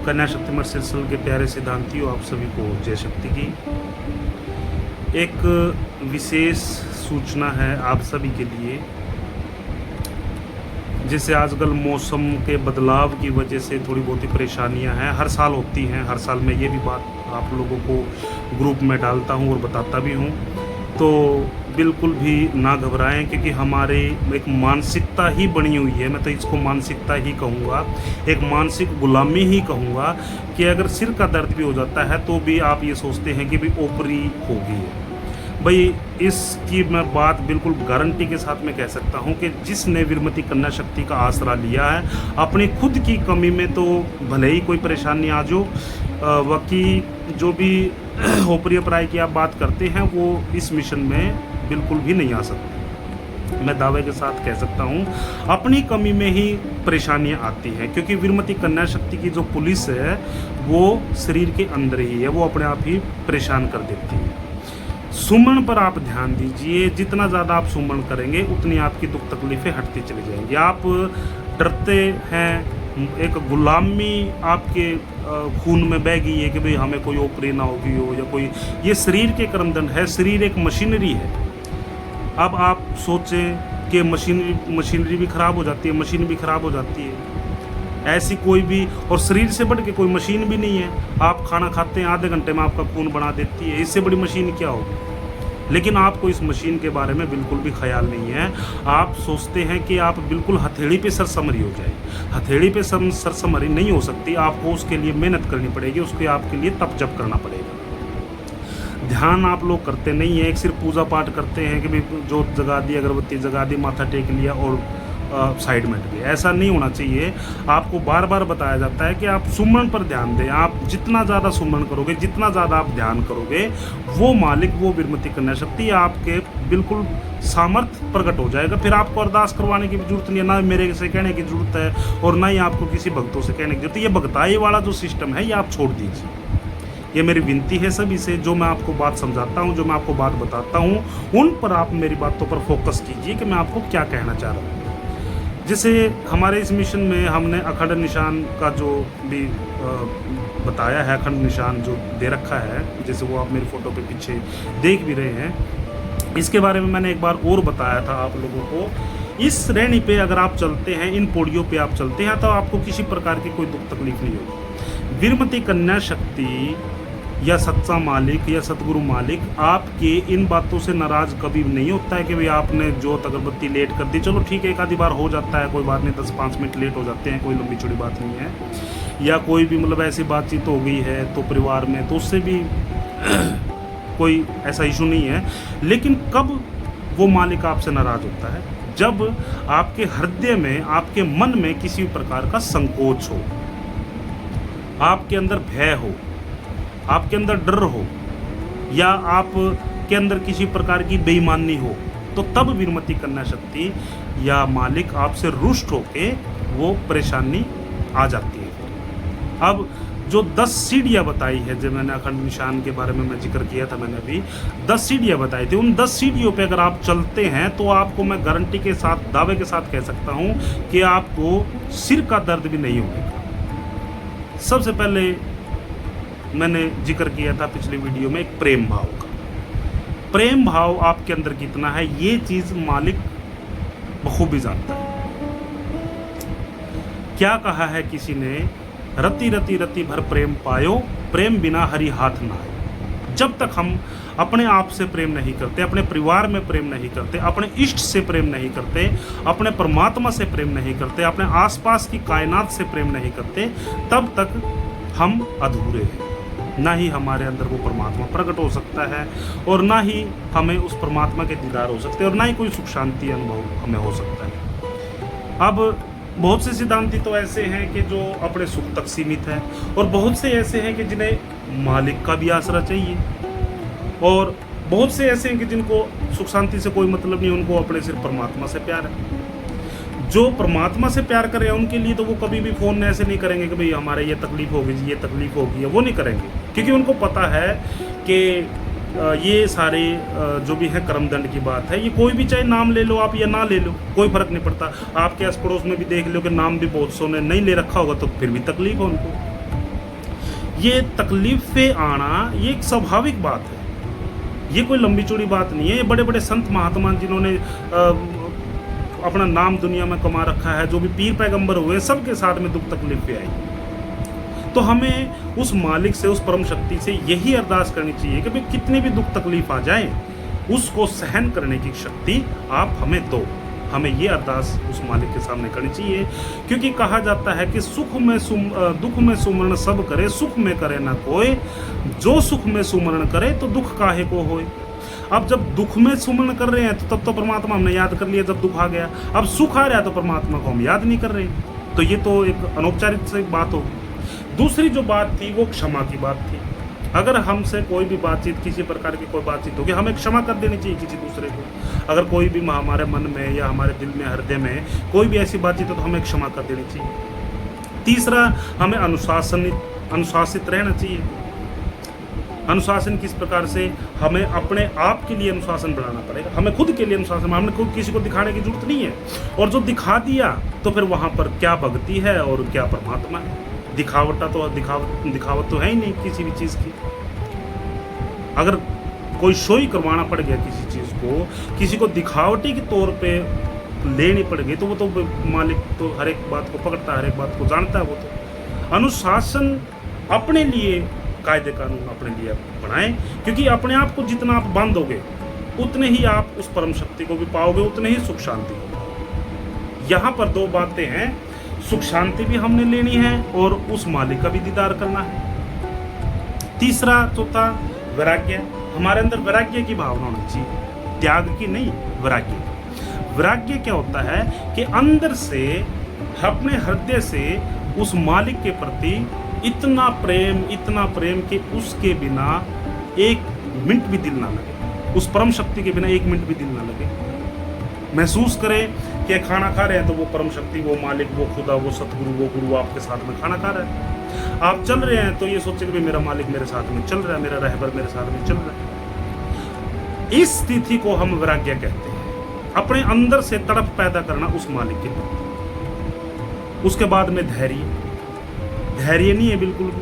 कन्या शक्ति मर्सिसल के प्यारे सिद्धांतियों, आप सभी को जय शक्ति की। एक विशेष सूचना है आप सभी के लिए। जैसे आजकल मौसम के बदलाव की वजह से थोड़ी बहुत ही परेशानियां हैं, हर साल होती हैं। हर साल मैं ये भी बात आप लोगों को ग्रुप में डालता हूं और बताता भी हूं, तो बिल्कुल भी ना घबराएं, क्योंकि हमारे एक मानसिकता ही बनी हुई है। मैं तो इसको मानसिकता ही कहूँगा, एक मानसिक गुलामी ही कहूँगा कि अगर सिर का दर्द भी हो जाता है तो भी आप ये सोचते हैं कि भी ओपरी होगी। भाई इसकी मैं बात बिल्कुल गारंटी के साथ में कह सकता हूँ कि जिसने वीरमती कन्या शक्ति का आसरा लिया है, अपनी खुद की कमी में तो भले ही कोई परेशानी आ जाओ, बाकी जो भी ओपरी पराई की आप बात करते हैं वो इस मिशन में बिल्कुल भी नहीं आ सकते। मैं दावे के साथ कह सकता हूँ अपनी कमी में ही परेशानियाँ आती हैं, क्योंकि वीरमती कन्या शक्ति की जो पुलिस है वो शरीर के अंदर ही है, वो अपने आप ही परेशान कर देती है। सुमन पर आप ध्यान दीजिए, जितना ज़्यादा आप सुमन करेंगे उतनी आपकी दुख तकलीफ़ें हटती चली जाएंगी। आप डरते हैं, एक गुलामी आपके खून में बह गई है कि भाई हमें कोई ओपरी ना होगी हो या कोई, ये शरीर के कर्मदंड है। शरीर एक मशीनरी है। अब आप सोचें कि मशीनरी भी ख़राब हो जाती है, मशीन भी ख़राब हो जाती है, ऐसी कोई भी, और शरीर से बढ़ के कोई मशीन भी नहीं है। आप खाना खाते हैं, आधे घंटे में आपका खून बना देती है, इससे बड़ी मशीन क्या होगी। लेकिन आपको इस मशीन के बारे में बिल्कुल भी ख्याल नहीं है। आप सोचते हैं कि आप बिल्कुल हथेली पे सरसमरी हो जाए। हथेली पे सरसमरी नहीं हो सकती, आपको उसके लिए मेहनत करनी पड़ेगी, उसके आपके लिए तप जप करना पड़ेगा। ध्यान आप लोग करते नहीं है, एक सिर्फ पूजा पाठ करते हैं कि भाई जोत जगा दी, अगरबत्ती जगा दी, माथा टेक लिया और साइड में भी। ऐसा नहीं होना चाहिए। आपको बार बार बताया जाता है कि आप सुमन पर ध्यान दें। आप जितना ज़्यादा सुमन करोगे, जितना ज़्यादा आप ध्यान करोगे, वो मालिक, वो वीरमती कन्या शक्ति आपके बिल्कुल सामर्थ्य प्रकट हो जाएगा। फिर आपको अरदास करवाने की भी जरूरत नहीं है, ना मेरे से कहने की जरूरत है और ना ही आपको किसी भक्तों से कहने की जरूरत है। ये भगताई वाला जो सिस्टम है ये आप छोड़ दीजिए। ये मेरी विनती है सभी से, जो मैं आपको बात समझाता हूँ, जो मैं आपको बात बताता हूँ, उन पर आप मेरी बातों पर फोकस कीजिए कि मैं आपको क्या कहना चाह रहा हूँ। जैसे हमारे इस मिशन में हमने अखंड निशान का जो भी बताया है, अखंड निशान जो दे रखा है, जैसे वो आप मेरी फ़ोटो पे पीछे देख भी रहे हैं, इसके बारे में मैंने एक बार और बताया था आप लोगों को। इस श्रेणी पे अगर आप चलते हैं, इन पौड़ियों पे आप चलते हैं, तो आपको किसी प्रकार की कोई दुख तकलीफ नहीं होगी। वीरमती कन्या शक्ति या सच्चा मालिक या सतगुरु मालिक आपके इन बातों से नाराज़ कभी नहीं होता है कि भाई आपने जोत अगरबत्ती लेट कर दी। चलो ठीक है, एक आधी बार हो जाता है, कोई बात नहीं, 10-5 मिनट लेट हो जाते हैं, कोई लंबी चौड़ी बात नहीं है। या कोई भी मतलब ऐसी बातचीत हो गई है तो परिवार में, तो उससे भी कोई ऐसा इशू नहीं है। लेकिन कब वो मालिक आपसे नाराज़ होता है? जब आपके हृदय में, आपके मन में किसी प्रकार का संकोच हो, आपके अंदर भय हो, आपके अंदर डर हो, या आप के अंदर किसी प्रकार की बेईमानी हो, तो तब वीरमती कन्या शक्ति या मालिक आपसे रुष्ट होके वो परेशानी आ जाती है। अब जो 10 सीढ़ियाँ बताई है, जो मैंने अखंड निशान के बारे में मैं जिक्र किया था, मैंने अभी 10 सीढ़ियाँ बताई थी। उन 10 सीढ़ियों पे अगर आप चलते हैं तो आपको मैं गारंटी के साथ, दावे के साथ कह सकता हूँ कि आपको सिर का दर्द भी नहीं होगा। सबसे पहले मैंने जिक्र किया था पिछली वीडियो में एक प्रेम भाव का। प्रेम भाव आपके अंदर कितना है, ये चीज़ मालिक बखूबी जानता है। क्या कहा है किसी ने, रति रति रति भर प्रेम पायो, प्रेम बिना हरि हाथ ना आए। जब तक हम अपने आप से प्रेम नहीं करते, अपने परिवार में प्रेम नहीं करते, अपने इष्ट से प्रेम नहीं करते, अपने परमात्मा से प्रेम नहीं करते, अपने आसपास की कायनात से प्रेम नहीं करते, तब तक हम अधूरे हैं। ना ही हमारे अंदर वो परमात्मा प्रकट हो सकता है, और ना ही हमें उस परमात्मा के दीदार हो सकते हैं, और ना ही कोई सुख शांति अनुभव हमें हो सकता है। अब बहुत से सिद्धांती तो ऐसे हैं कि जो अपने सुख तक सीमित हैं, और बहुत से ऐसे हैं कि जिन्हें मालिक का भी आसरा चाहिए, और बहुत से ऐसे हैं कि जिनको सुख शांति से कोई मतलब नहीं, उनको अपने सिर्फ परमात्मा से प्यार है। जो परमात्मा से प्यार कर रहे हैं उनके लिए तो वो कभी भी फ़ोन ऐसे नहीं करेंगे कि भाई हमारे ये तकलीफ़ होगी, ये तकलीफ़ होगी, वो नहीं करेंगे, क्योंकि उनको पता है कि ये सारे जो भी है कर्मदंड की बात है। ये कोई भी, चाहे नाम ले लो आप या ना ले लो, कोई फ़र्क नहीं पड़ता। आपके आस पड़ोस में भी देख लो कि नाम भी बहुत सौ ने नहीं ले रखा होगा, तो फिर भी तकलीफ़ है उनको। ये तकलीफें आना ये एक स्वाभाविक बात है, ये कोई लंबी चौड़ी बात नहीं है। ये बड़े बड़े संत महात्मा जिन्होंने अपना नाम दुनिया में कमा रखा है, जो भी पीर पैगंबर हुए, सबके साथ में दुख तकलीफें आई। तो हमें उस मालिक से, उस परम शक्ति से यही अरदास करनी चाहिए कि भाई कितनी भी दुख तकलीफ आ जाए उसको सहन करने की शक्ति आप हमें दो। हमें ये अरदास उस मालिक के सामने करनी चाहिए, क्योंकि कहा जाता है कि दुख में सुमरण सब करे, सुख में करे ना कोई, जो सुख में सुमरण करे तो दुख काहे को होए। अब जब दुख में सुमरण कर रहे हैं तो तब तो परमात्मा हमने याद कर लिया जब दुख आ गया, अब सुख आ रहा है तो परमात्मा को हम याद नहीं कर रहे, तो ये तो एक अनौपचारिक से बात होगी। दूसरी जो बात थी वो क्षमा की बात थी। अगर हमसे कोई भी बातचीत, किसी प्रकार की कोई बातचीत होगी, हमें क्षमा कर देनी चाहिए किसी दूसरे को। अगर कोई भी हमारे मन में या हमारे दिल में, हृदय में कोई भी ऐसी बातचीत हो तो हमें क्षमा कर देनी चाहिए। तीसरा, हमें अनुशासित रहना चाहिए। अनुशासन किस प्रकार से, हमें अपने आप के लिए अनुशासन बनाना पड़ेगा, हमें खुद के लिए अनुशासन, हमें खुद किसी को दिखाने की जरूरत नहीं है। और जो दिखा दिया तो फिर वहाँ पर क्या भक्ति है और क्या परमात्मा है। दिखावट तो है ही नहीं किसी भी चीज़ की। अगर कोई शो ही करवाना पड़ गया किसी चीज़ को, किसी को दिखावटी के तौर पे लेनी पड़ गई, तो वो तो मालिक तो हर एक बात को पकड़ता है, हर एक बात को जानता है। वो तो अनुशासन अपने लिए, कायदे कानून अपने लिए बनाएं, क्योंकि अपने आप को जितना आप बांधोगे उतने ही आप उस परम शक्ति को भी पाओगे, उतने ही सुख शांति होगी। यहाँ पर दो बातें हैं, सुख शांति भी हमने लेनी है और उस मालिक का भी दीदार करना है। तीसरा, चौथा, वैराग्य। हमारे अंदर वैराग्य की भावना होनी चाहिए, त्याग की नहीं, वैराग्य। वैराग्य क्या होता है कि अंदर से, अपने हृदय से उस मालिक के प्रति इतना प्रेम कि उसके बिना एक मिनट भी दिल ना लगे, उस परम शक्ति के बिना एक मिनट भी दिल ना लगे। महसूस करें कि खाना खा रहे हैं तो वो परम शक्ति, वो मालिक, वो खुदा, वो सतगुरु, वो गुरु आपके साथ में खाना खा रहा है। आप चल रहे हैं तो ये सोचे कि मेरा मालिक मेरे साथ में चल रहा है, मेरा रहबर मेरे साथ में चल रहा है। इस स्थिति को हम वैराग्य कहते हैं, अपने अंदर से तड़प पैदा करना उस मालिक के प्रति। उसके बाद में धैर्य नहीं है बिल्कुल भी।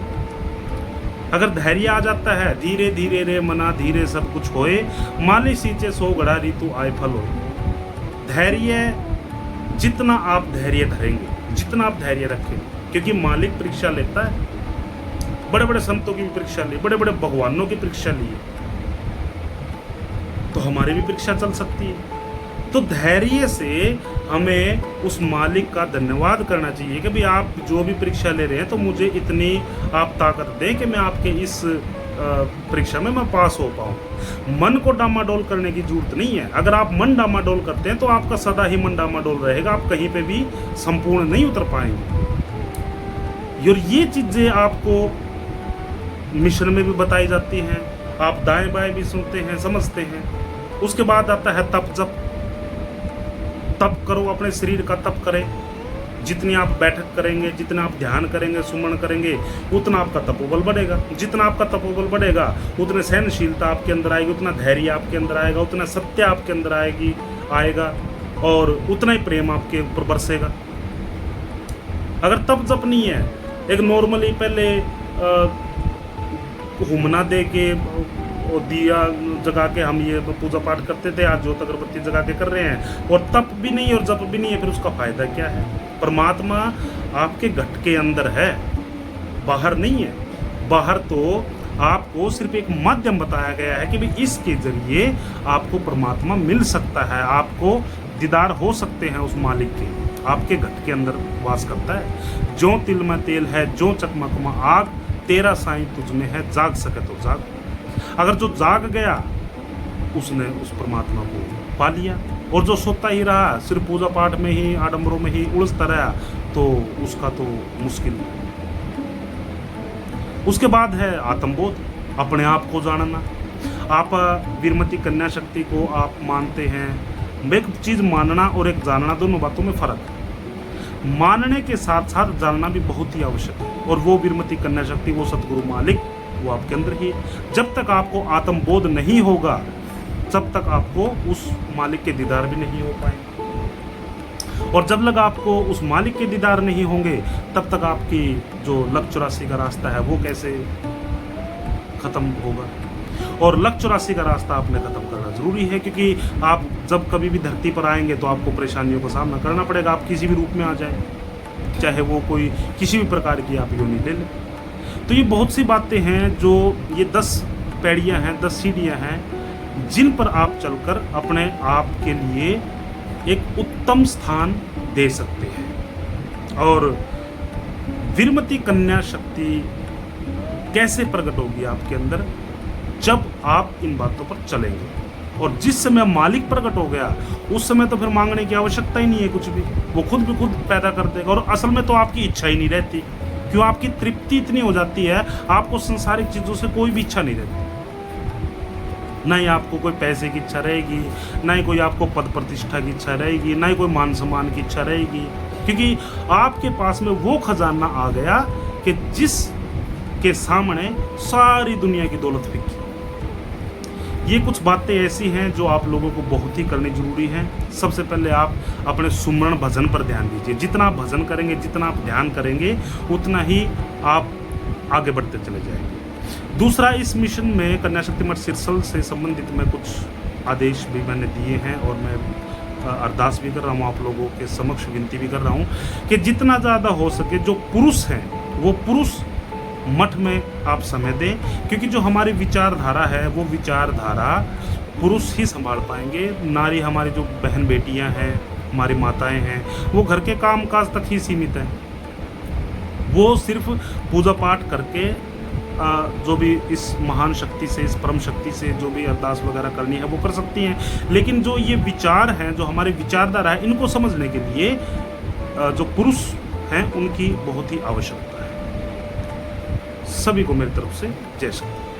अगर धैर्य आ जाता है, धीरे धीरे रे मना धीरे सब कुछ होए, माली सींचे सो गड़ा ऋतु आए फल होए। धैर्य, जितना आप धैर्य धरेंगे, जितना आप धैर्य रखेंगे, क्योंकि मालिक परीक्षा लेता है। बड़े बड़े संतों की भी परीक्षा ली, बड़े बड़े भगवानों की परीक्षा ली है, तो हमारी भी परीक्षा चल सकती है। तो धैर्य से हमें उस मालिक का धन्यवाद करना चाहिए कि भाई आप जो भी परीक्षा ले रहे हैं तो मुझे इतनी आप ताकत दें कि मैं आपके इस परीक्षा में मैं पास हो पाऊँ। मन को डामाडोल करने की जरूरत नहीं है। अगर आप मन डामाडोल करते हैं तो आपका सदा ही मन डामाडोल रहेगा, आप कहीं पे भी संपूर्ण नहीं उतर पाएंगे। और ये चीज़ें आपको मिशन में भी बताई जाती हैं, आप दाएं बाएं भी सुनते हैं, समझते हैं। उसके बाद आता है तप। जप, तप करो, अपने शरीर का तप करें। जितनी आप बैठक करेंगे, जितना आप ध्यान करेंगे, सुमन करेंगे, उतना आपका तपोबल बढ़ेगा। जितना आपका तपोबल बढ़ेगा उतने सहनशीलता आपके अंदर आएगी, उतना धैर्य आपके अंदर आएगा, उतना सत्य आपके अंदर आएगा और उतना ही प्रेम आपके ऊपर बरसेगा। अगर तप जप नहीं है, एक नॉर्मली पहले घूमना दे के और दिया जगा के हम ये पूजा पाठ करते थे, आज जोत अगरबत्ती जगा के कर रहे हैं और तप भी नहीं और जप भी नहीं है, फिर उसका फायदा क्या है। परमात्मा आपके घट के अंदर है, बाहर नहीं है। बाहर तो आपको सिर्फ एक माध्यम बताया गया है कि भाई इसके जरिए आपको परमात्मा मिल सकता है, आपको दीदार हो सकते हैं उस मालिक के। आपके घट के अंदर वास करता है। जो तिल में तेल है, जो चकमक में आग, तेरा साईं तुझ में है, जाग सके तो जाग। अगर जो जाग गया उसने उस परमात्मा को पा लिया, और जो सोता ही रहा, सिर्फ पूजा पाठ में ही, आडंबरों में ही उलझता रहा, तो उसका तो मुश्किल है। उसके बाद है आत्मबोध, अपने आप को जानना। आप वीरमती कन्या शक्ति को आप मानते हैं। एक चीज़ मानना और एक जानना, दोनों बातों में फ़र्क है। मानने के साथ साथ जानना भी बहुत ही आवश्यक है, और वो वीरमती कन्या शक्ति, वो सतगुरु मालिक, वो आपके अंदर ही है। जब तक आपको आत्मबोध नहीं होगा, तब तक आपको उस मालिक के दीदार भी नहीं हो पाएंगे। और जब लग आपको उस मालिक के दीदार नहीं होंगे, तब तक आपकी जो लक 84 का रास्ता है वो कैसे ख़त्म होगा। और लक 84 का रास्ता आपने ख़त्म करना ज़रूरी है, क्योंकि आप जब कभी भी धरती पर आएंगे तो आपको परेशानियों का सामना करना पड़ेगा। आप किसी भी रूप में आ जाए, चाहे वो कोई किसी भी प्रकार की आप योनि ले लें। तो ये बहुत सी बातें हैं, जो ये 10 पैड़ियाँ हैं, 10 सीढ़ियाँ हैं, जिन पर आप चलकर अपने आप के लिए एक उत्तम स्थान दे सकते हैं। और वीरमती कन्या शक्ति कैसे प्रकट होगी आपके अंदर, जब आप इन बातों पर चलेंगे। और जिस समय मालिक प्रकट हो गया, उस समय तो फिर मांगने की आवश्यकता ही नहीं है कुछ भी, वो खुद भी खुद पैदा कर देगा। और असल में तो आपकी इच्छा ही नहीं रहती, क्यों? आपकी तृप्ति इतनी हो जाती है, आपको संसारिक चीज़ों से कोई भी इच्छा नहीं रहती। ना ही आपको कोई पैसे की इच्छा रहेगी, ना ही कोई आपको पद प्रतिष्ठा की इच्छा रहेगी, ना ही कोई मान सम्मान की इच्छा रहेगी, क्योंकि आपके पास में वो खजाना आ गया कि जिस के सामने सारी दुनिया की दौलत फीकी। ये कुछ बातें ऐसी हैं जो आप लोगों को बहुत ही करनी जरूरी है। सबसे पहले आप अपने सुमरण भजन पर ध्यान दीजिए। जितना आप भजन करेंगे, जितना आप ध्यान करेंगे, उतना ही आप आगे बढ़ते चले जाएंगे। दूसरा, इस मिशन में कन्या शक्ति मठ सिरसल से संबंधित मैं कुछ आदेश भी मैंने दिए हैं, और मैं अरदास भी कर रहा हूँ, आप लोगों के समक्ष विनती भी कर रहा हूँ कि जितना ज़्यादा हो सके जो पुरुष हैं वो पुरुष मठ में आप समय दें, क्योंकि जो हमारी विचारधारा है वो विचारधारा पुरुष ही संभाल पाएंगे। नारी, हमारी जो बहन बेटियां हैं, हमारी माताएं हैं, वो घर के काम काज तक ही सीमित हैं। वो सिर्फ पूजा पाठ करके जो भी इस महान शक्ति से, इस परम शक्ति से जो भी अरदास वगैरह करनी है वो कर सकती हैं। लेकिन जो ये विचार हैं, जो हमारी विचारधारा है, इनको समझने के लिए जो पुरुष हैं उनकी बहुत ही आवश्यकता है। सभी को मेरी तरफ से जय श्री राम।